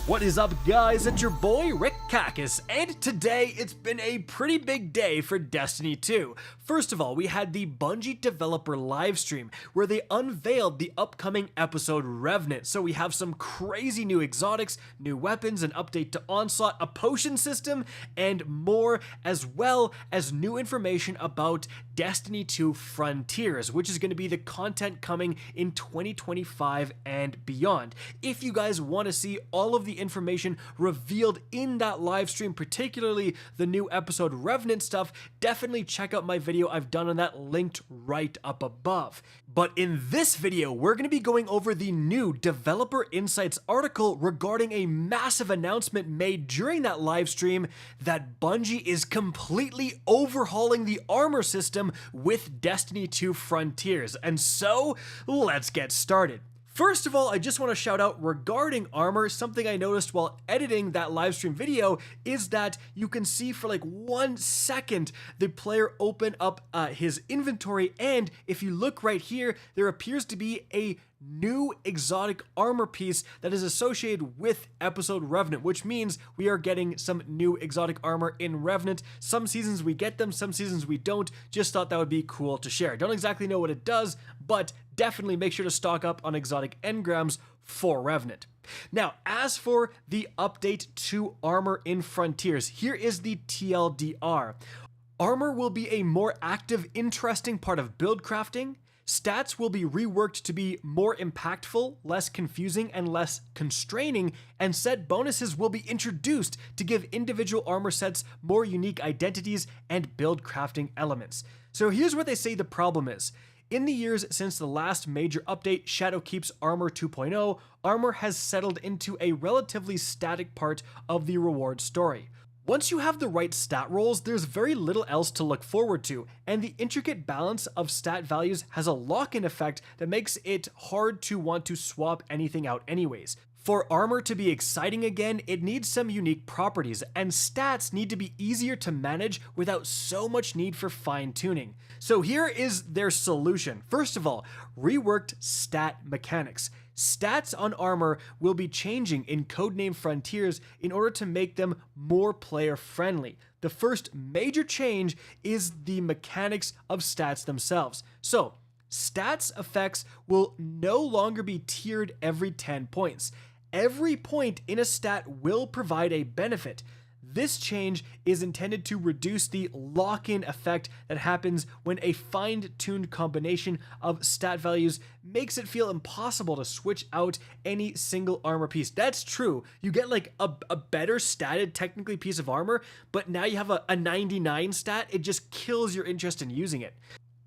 What is up, guys? It's your boy Rick Kakis, and today it's been a pretty big day for Destiny 2. First of all, we had the Bungie developer livestream where they unveiled the upcoming episode Revenant. So we have some crazy new exotics, new weapons, an update to Onslaught, a potion system, and more, as well as new information about Destiny 2 Frontiers, which is going to be the content coming in 2025 and beyond. If you guys want to see all of the information revealed in that live stream, particularly the new episode Revenant stuff, definitely check out my video I've done on that, linked right up above. But in this video, we're going to be going over the new Developer Insights article regarding a massive announcement made during that live stream that Bungie is completely overhauling the armor system with Destiny 2 Frontiers. And so, let's get started. First of all, I just want to shout out regarding armor, something I noticed while editing that livestream video is that you can see for like 1 second the player open up his inventory, and if you look right here, there appears to be a new exotic armor piece that is associated with episode Revenant, which means we are getting some new exotic armor in Revenant. Some seasons we get them, some seasons we don't. Just thought that would be cool to share. Don't exactly know what it does, but definitely make sure to stock up on exotic engrams for Revenant. Now, as for the update to armor in Frontiers, here is the TLDR. Armor will be a more active, interesting part of build crafting. Stats will be reworked to be more impactful, less confusing, and less constraining, and set bonuses will be introduced to give individual armor sets more unique identities and build crafting elements. So here's what they say the problem is. In the years since the last major update, Shadowkeep's Armor 2.0, armor has settled into a relatively static part of the reward story. Once you have the right stat rolls, there's very little else to look forward to, and the intricate balance of stat values has a lock-in effect that makes it hard to want to swap anything out anyways. For armor to be exciting again, it needs some unique properties, and stats need to be easier to manage without so much need for fine-tuning. So here is their solution. First of all, reworked stat mechanics. Stats on armor will be changing in Codename Frontiers in order to make them more player-friendly. The first major change is the mechanics of stats themselves. So, stats effects will no longer be tiered every 10 points. Every point in a stat will provide a benefit. This change is intended to reduce the lock-in effect that happens when a fine-tuned combination of stat values makes it feel impossible to switch out any single armor piece. That's true. You get like a better statted technically piece of armor, but now you have a 99 stat, it just kills your interest in using it.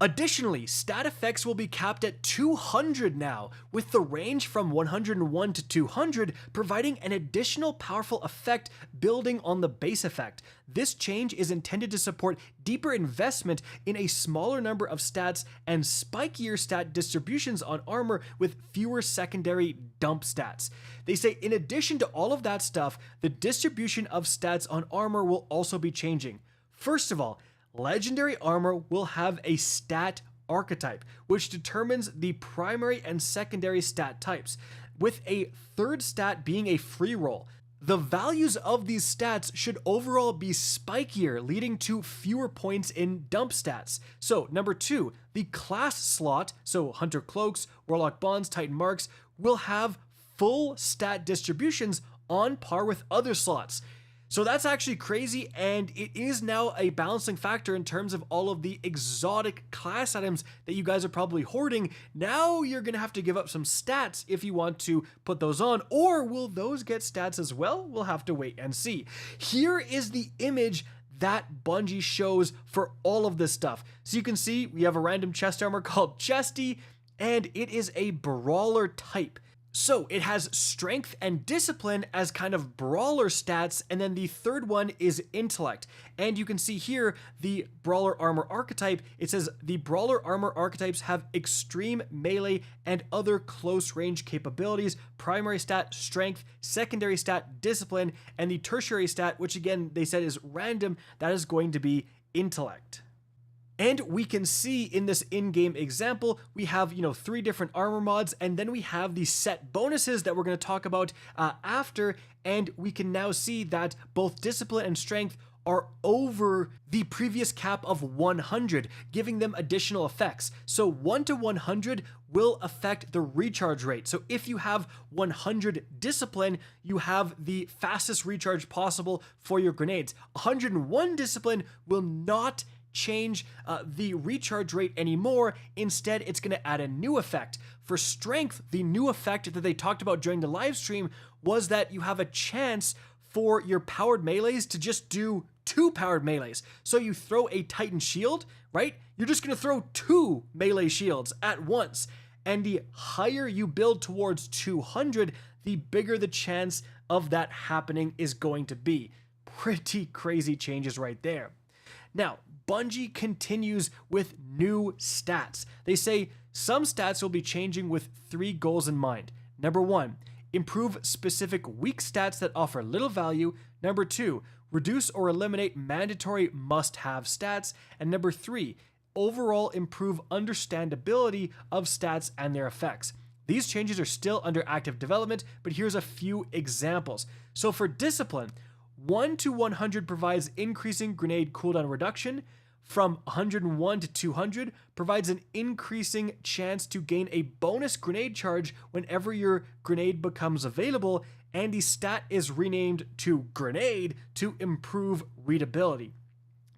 Additionally, stat effects will be capped at 200 now, with the range from 101 to 200 providing an additional powerful effect building on the base effect. This change is intended to support deeper investment in a smaller number of stats and spikier stat distributions on armor with fewer secondary dump stats. They say in addition to all of that stuff, the distribution of stats on armor will also be changing. First of all, legendary armor will have a stat archetype, which determines the primary and secondary stat types, with a third stat being a free roll. The values of these stats should overall be spikier, leading to fewer points in dump stats. So, number 2, the class slot, so Hunter Cloaks, Warlock Bonds, Titan Marks, will have full stat distributions on par with other slots. So that's actually crazy, and it is now a balancing factor in terms of all of the exotic class items that you guys are probably hoarding. Now you're going to have to give up some stats if you want to put those on, or will those get stats as well? We'll have to wait and see. Here is the image that Bungie shows for all of this stuff. So you can see we have a random chest armor called Chesty, and it is a brawler type. So it has strength and discipline as kind of brawler stats, and then the third one is intellect. And you can see here the brawler armor archetype. It says the brawler armor archetypes have extreme melee and other close range capabilities, primary stat strength, secondary stat discipline, and the tertiary stat, which again they said is random, that is going to be intellect. And we can see in this in-game example, we have, 3 different armor mods, and then we have the set bonuses that we're going to talk about after, and we can now see that both discipline and strength are over the previous cap of 100, giving them additional effects. So 1 to 100 will affect the recharge rate. So if you have 100 discipline, you have the fastest recharge possible for your grenades. 101 discipline will not change the recharge rate anymore. Instead, it's going to add a new effect. For strength, the new effect that they talked about during the live stream was that you have a chance for your powered melees to just do 2 powered melees. So you throw a Titan shield, right? You're just going to throw 2 melee shields at once. And the higher you build towards 200, the bigger the chance of that happening is going to be. Pretty crazy changes right there. Now, Bungie continues with new stats. They say some stats will be changing with 3 goals in mind. Number 1, improve specific weak stats that offer little value. Number 2, reduce or eliminate mandatory must-have stats. And number 3, overall improve understandability of stats and their effects. These changes are still under active development, but here's a few examples. So for discipline, 1 to 100 provides increasing grenade cooldown reduction. From 101 to 200 provides an increasing chance to gain a bonus grenade charge whenever your grenade becomes available, and the stat is renamed to grenade to improve readability.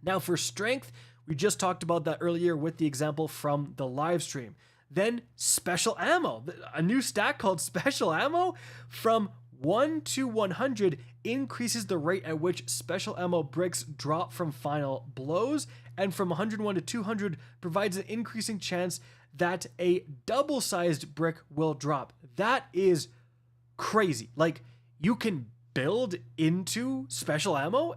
Now for strength, we just talked about that earlier with the example from the live stream. Then special ammo, a new stat called special ammo. From 1 to 100 increases the rate at which special ammo bricks drop from final blows, and from 101 to 200 provides an increasing chance that a double-sized brick will drop. That is crazy. Like, you can build into special ammo.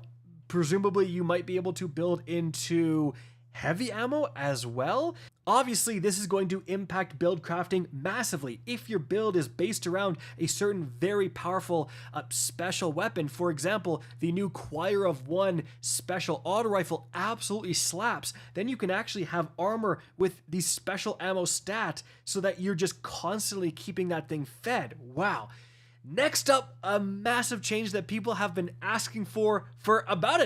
Presumably you might be able to build into heavy ammo as well. Obviously, this is going to impact build crafting massively. If your build is based around a certain very powerful special weapon, for example, the new Choir of One special auto rifle absolutely slaps, then you can actually have armor with the special ammo stat so that you're just constantly keeping that thing fed. Wow. Next up, a massive change that people have been asking for about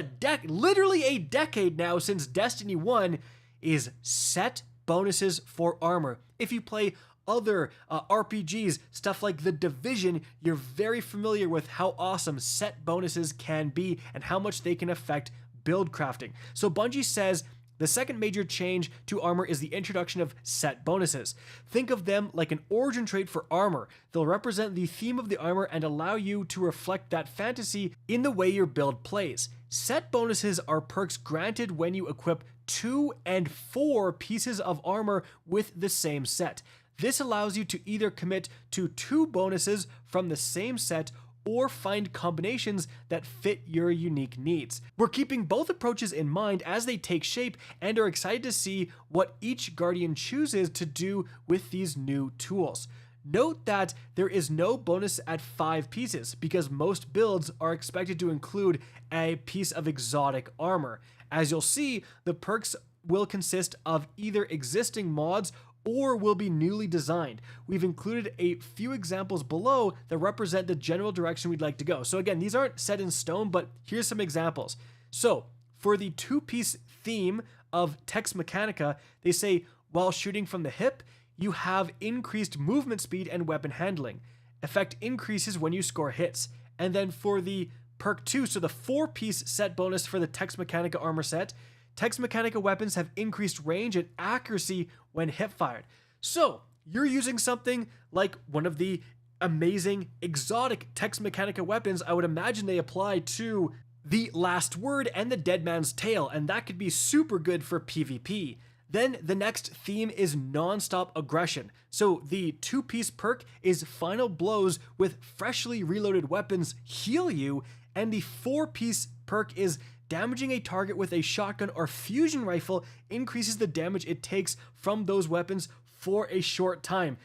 literally a decade now since Destiny 1 is set bonuses for armor. If you play other RPGs, stuff like The Division, you're very familiar with how awesome set bonuses can be and how much they can affect build crafting. So Bungie says the second major change to armor is the introduction of set bonuses. Think of them like an origin trait for armor. They'll represent the theme of the armor and allow you to reflect that fantasy in the way your build plays. Set bonuses are perks granted when you equip 2 and 4 pieces of armor with the same set. This allows you to either commit to 2 bonuses from the same set or find combinations that fit your unique needs. We're keeping both approaches in mind as they take shape and are excited to see what each Guardian chooses to do with these new tools. Note that there is no bonus at 5 pieces because most builds are expected to include a piece of exotic armor. As you'll see, the perks will consist of either existing mods or will be newly designed. We've included a few examples below that represent the general direction we'd like to go. So again, these aren't set in stone, but here's some examples. So for the 2-piece theme of Tex Mechanica, they say, while shooting from the hip, you have increased movement speed and weapon handling. Effect increases when you score hits. And then for the perk 2, so the 4-piece set bonus for the Tex Mechanica armor set, Tex Mechanica weapons have increased range and accuracy when hip-fired. So, you're using something like one of the amazing exotic Tex Mechanica weapons. I would imagine they apply to the Last Word and the Dead Man's Tale, and that could be super good for PvP. Then the next theme is non-stop aggression. So the 2-piece perk is Final Blows with freshly reloaded weapons heal you, and the 4-piece perk is damaging a target with a shotgun or fusion rifle increases the damage it takes from those weapons for a short time.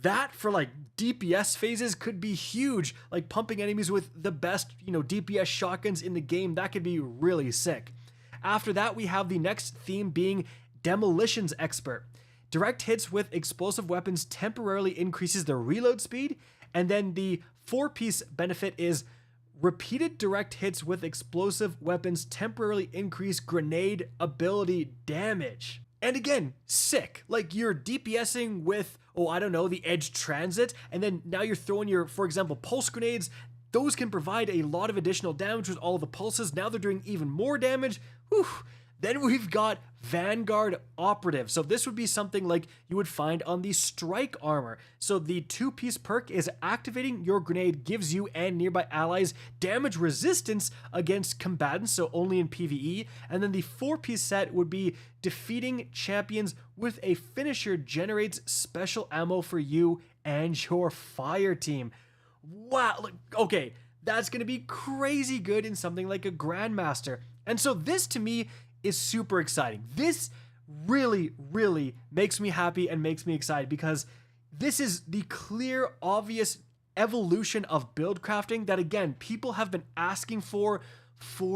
That for like DPS phases could be huge, like pumping enemies with the best, DPS shotguns in the game. That could be really sick. After that, we have the next theme being Demolitions Expert. Direct hits with explosive weapons temporarily increases their reload speed. And then the 4-piece benefit is repeated direct hits with explosive weapons temporarily increase grenade ability damage. And again, sick. Like, you're DPSing with, oh, I don't know, the Edge Transit, and then now you're throwing your, for example, pulse grenades. Those can provide a lot of additional damage with all the pulses. Now they're doing even more damage. Whew. Then we've got Vanguard Operative. So this would be something like you would find on the Strike Armor. So the 2-piece perk is activating your grenade gives you and nearby allies damage resistance against combatants, so only in PvE. And then the 4-piece set would be defeating champions with a finisher generates special ammo for you and your fire team. Wow, look, okay, that's going to be crazy good in something like a Grandmaster. And so this to me is super exciting. This really, really makes me happy and makes me excited because this is the clear, obvious evolution of build crafting that, again, people have been asking for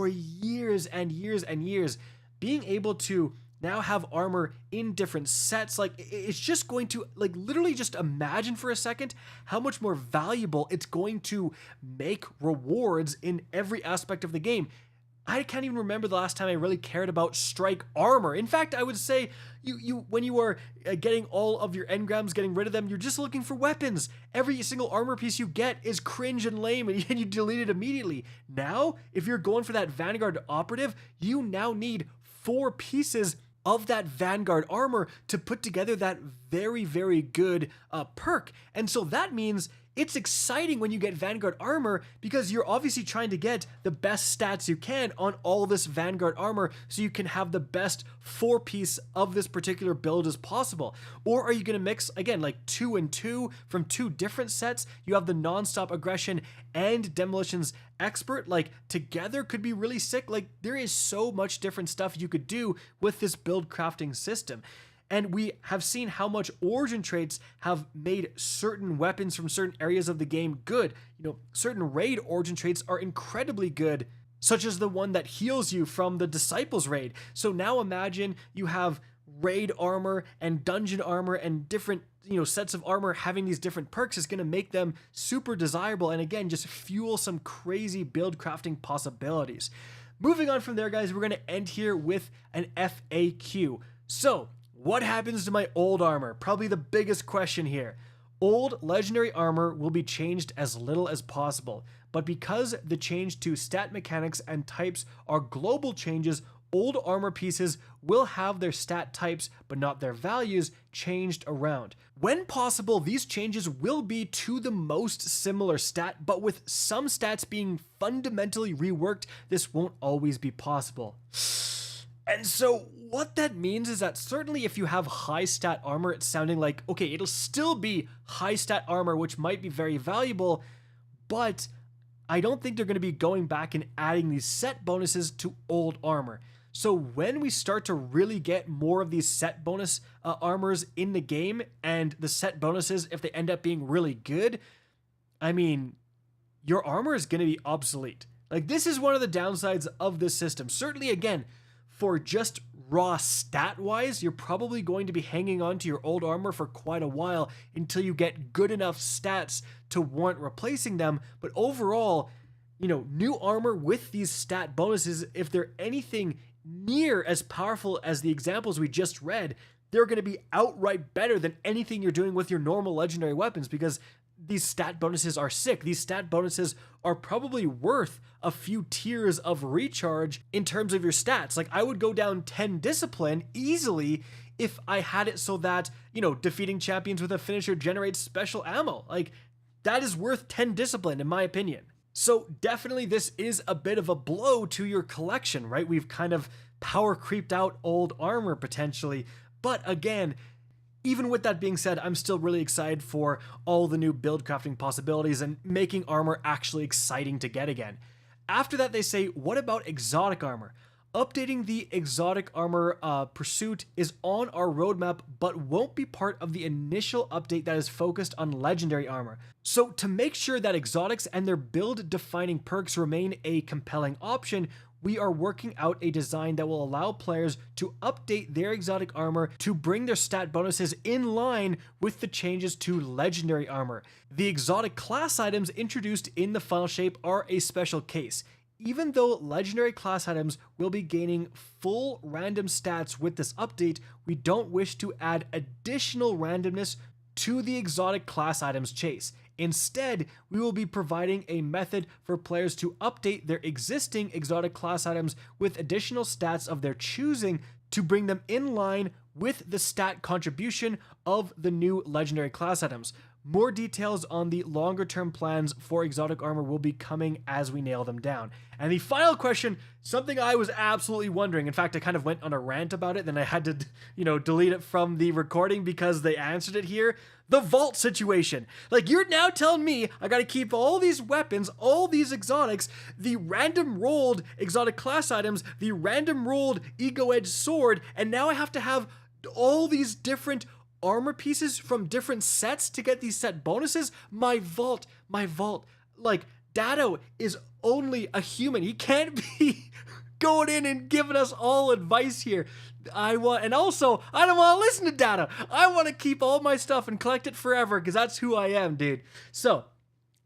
years and years and years. Being able to now have armor in different sets, like, it's just going to, like, literally just imagine for a second how much more valuable it's going to make rewards in every aspect of the game. I can't even remember the last time I really cared about strike armor. In fact, I would say you when you are getting all of your engrams, getting rid of them, you're just looking for weapons. Every single armor piece you get is cringe and lame, and you delete it immediately. Now, if you're going for that Vanguard Operative, you now need 4 pieces of that Vanguard armor to put together that very, very good perk. And so that means it's exciting when you get Vanguard armor because you're obviously trying to get the best stats you can on all this Vanguard armor so you can have the best 4-piece of this particular build as possible. Or are you going to mix, again, like 2 and 2 from 2 different sets? You have the non-stop aggression and demolitions expert, like, together could be really sick. Like, there is so much different stuff you could do with this build crafting system. And we have seen how much origin traits have made certain weapons from certain areas of the game good. You know, certain raid origin traits are incredibly good, such as the one that heals you from the Disciples raid. So now imagine you have raid armor and dungeon armor and different, you know, sets of armor having these different perks is going to make them super desirable and, again, just fuel some crazy build crafting possibilities. Moving on from there, guys, we're going to end here with an FAQ. So, what happens to my old armor? Probably the biggest question here. Old legendary armor will be changed as little as possible, but because the change to stat mechanics and types are global changes, old armor pieces will have their stat types, but not their values, changed around. When possible, these changes will be to the most similar stat, but with some stats being fundamentally reworked, this won't always be possible. And so what that means is that certainly if you have high stat armor, it's sounding like, okay, it'll still be high stat armor, which might be very valuable, but I don't think they're going to be going back and adding these set bonuses to old armor. So when we start to really get more of these set bonus armors in the game, and the set bonuses, if they end up being really good, I mean, your armor is going to be obsolete. Like, this is one of the downsides of this system. Certainly, again, for just raw stat-wise, you're probably going to be hanging on to your old armor for quite a while until you get good enough stats to warrant replacing them. But overall, you know, new armor with these stat bonuses, if they're anything near as powerful as the examples we just read, they're going to be outright better than anything you're doing with your normal legendary weapons, because these stat bonuses are sick. These stat bonuses are probably worth a few tiers of recharge in terms of your stats. Like, I would go down 10 discipline easily if I had it so that, you know, defeating champions with a finisher generates special ammo. Like, that is worth 10 discipline in my opinion. So definitely this is a bit of a blow to your collection, right? We've kind of power creeped out old armor potentially. But again, even with that being said, I'm still really excited for all the new build crafting possibilities and making armor actually exciting to get again. After that, they say, what about exotic armor? Updating the exotic armor pursuit is on our roadmap, but won't be part of the initial update that is focused on legendary armor. So to make sure that exotics and their build defining perks remain a compelling option, we are working out a design that will allow players to update their exotic armor to bring their stat bonuses in line with the changes to legendary armor. The exotic class items introduced in the final shape are a special case. Even though legendary class items will be gaining full random stats with this update, we don't wish to add additional randomness to the exotic class items chase. Instead, we will be providing a method for players to update their existing exotic class items with additional stats of their choosing to bring them in line with the stat contribution of the new legendary class items. More details on the longer term plans for exotic armor will be coming as we nail them down. And the final question, something I was absolutely wondering. In fact, I kind of went on a rant about it, then I had to, delete it from the recording because they answered it here. The vault situation. Like, you're now telling me I gotta keep all these weapons, all these exotics, the random rolled exotic class items, the random rolled ego edge sword, and now I have to have all these different armor pieces from different sets to get these set bonuses. My vault, like, Dado is only a human. He can't be going in and giving us all advice here. And also, I don't want to listen to Dado. I want to keep all my stuff and collect it forever because that's who I am, dude. So,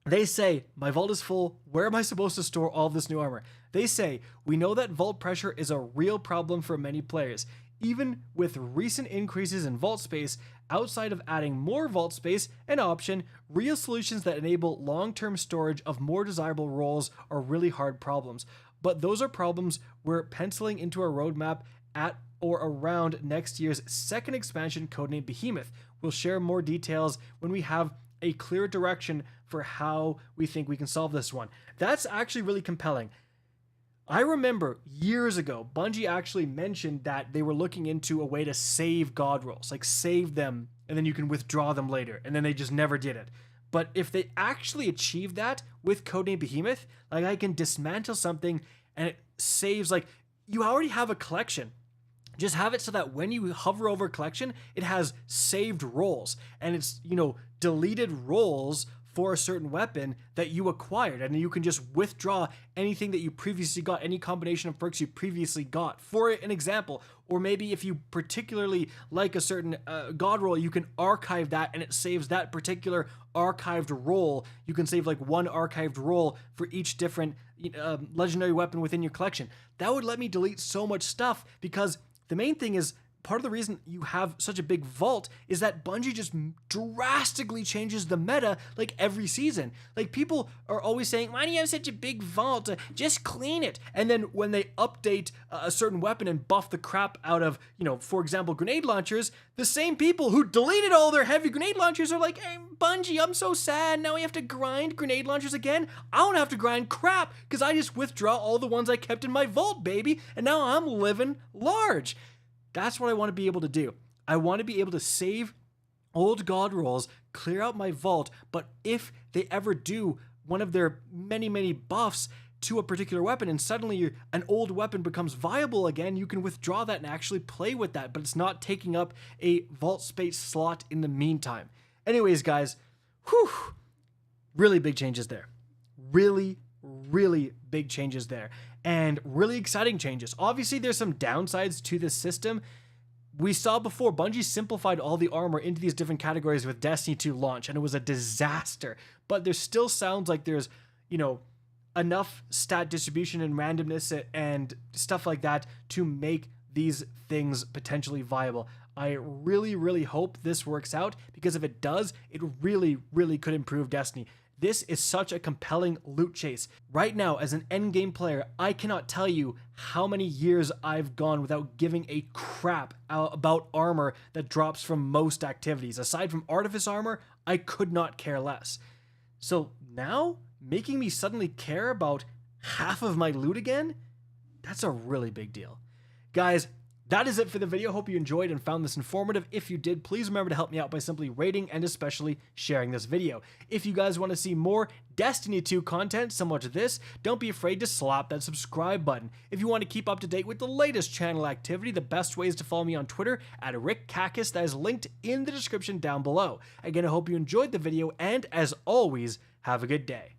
they say, my vault is full. Where am I supposed to store all this new armor? They say, we know that vault pressure is a real problem for many players. Even with recent increases in vault space, outside of adding more vault space an option, real solutions that enable long-term storage of more desirable roles are really hard problems. But those are problems we're penciling into our roadmap at or around next year's second expansion, codenamed Behemoth. We'll share more details when we have a clear direction for how we think we can solve this one. That's actually really compelling. I remember years ago, Bungie actually mentioned that they were looking into a way to save god rolls, like save them and then you can withdraw them later, and then they just never did it. But if they actually achieve that with codename Behemoth, like I can dismantle something and it saves, like, you already have a collection. Just have it so that when you hover over collection, it has saved rolls and it's, deleted rolls for a certain weapon that you acquired, and you can just withdraw anything that you previously got, any combination of perks you previously got, for an example. Or maybe if you particularly like a certain god roll, you can archive that and it saves that particular archived roll. You can save like one archived roll for each different legendary weapon within your collection. That would let me delete so much stuff, because the main thing is, part of the reason you have such a big vault is that Bungie just drastically changes the meta like every season. Like, people are always saying, why do you have such a big vault? Just clean it. And then when they update a certain weapon and buff the crap out of, for example, grenade launchers, the same people who deleted all their heavy grenade launchers are like, hey, Bungie, I'm so sad. Now we have to grind grenade launchers again. I don't have to grind crap because I just withdraw all the ones I kept in my vault, baby. And now I'm living large. That's what I want to be able to do. I want to be able to save old god rolls, clear out my vault, but if they ever do one of their many, many buffs to a particular weapon and suddenly an old weapon becomes viable again, you can withdraw that and actually play with that, but it's not taking up a vault space slot in the meantime. Anyways, guys, really big changes there. Really big changes there. And really exciting changes. Obviously, there's some downsides to this system. We saw before, Bungie simplified all the armor into these different categories with Destiny 2 launch, and it was a disaster. But there still sounds like there's, enough stat distribution and randomness and stuff like that to make these things potentially viable. I really hope this works out, because if it does, it really could improve Destiny. This is such a compelling loot chase. Right now, as an endgame player, I cannot tell you how many years I've gone without giving a crap about armor that drops from most activities. Aside from Artifice armor, I could not care less. So now, making me suddenly care about half of my loot again? That's a really big deal. Guys, that is it for the video. Hope you enjoyed and found this informative. If you did, please remember to help me out by simply rating and especially sharing this video. If you guys want to see more Destiny 2 content similar to this, don't be afraid to slap that subscribe button. If you want to keep up to date with the latest channel activity, the best way is to follow me on Twitter at RickCacus. That is linked in the description down below. Again, I hope you enjoyed the video, and as always, have a good day.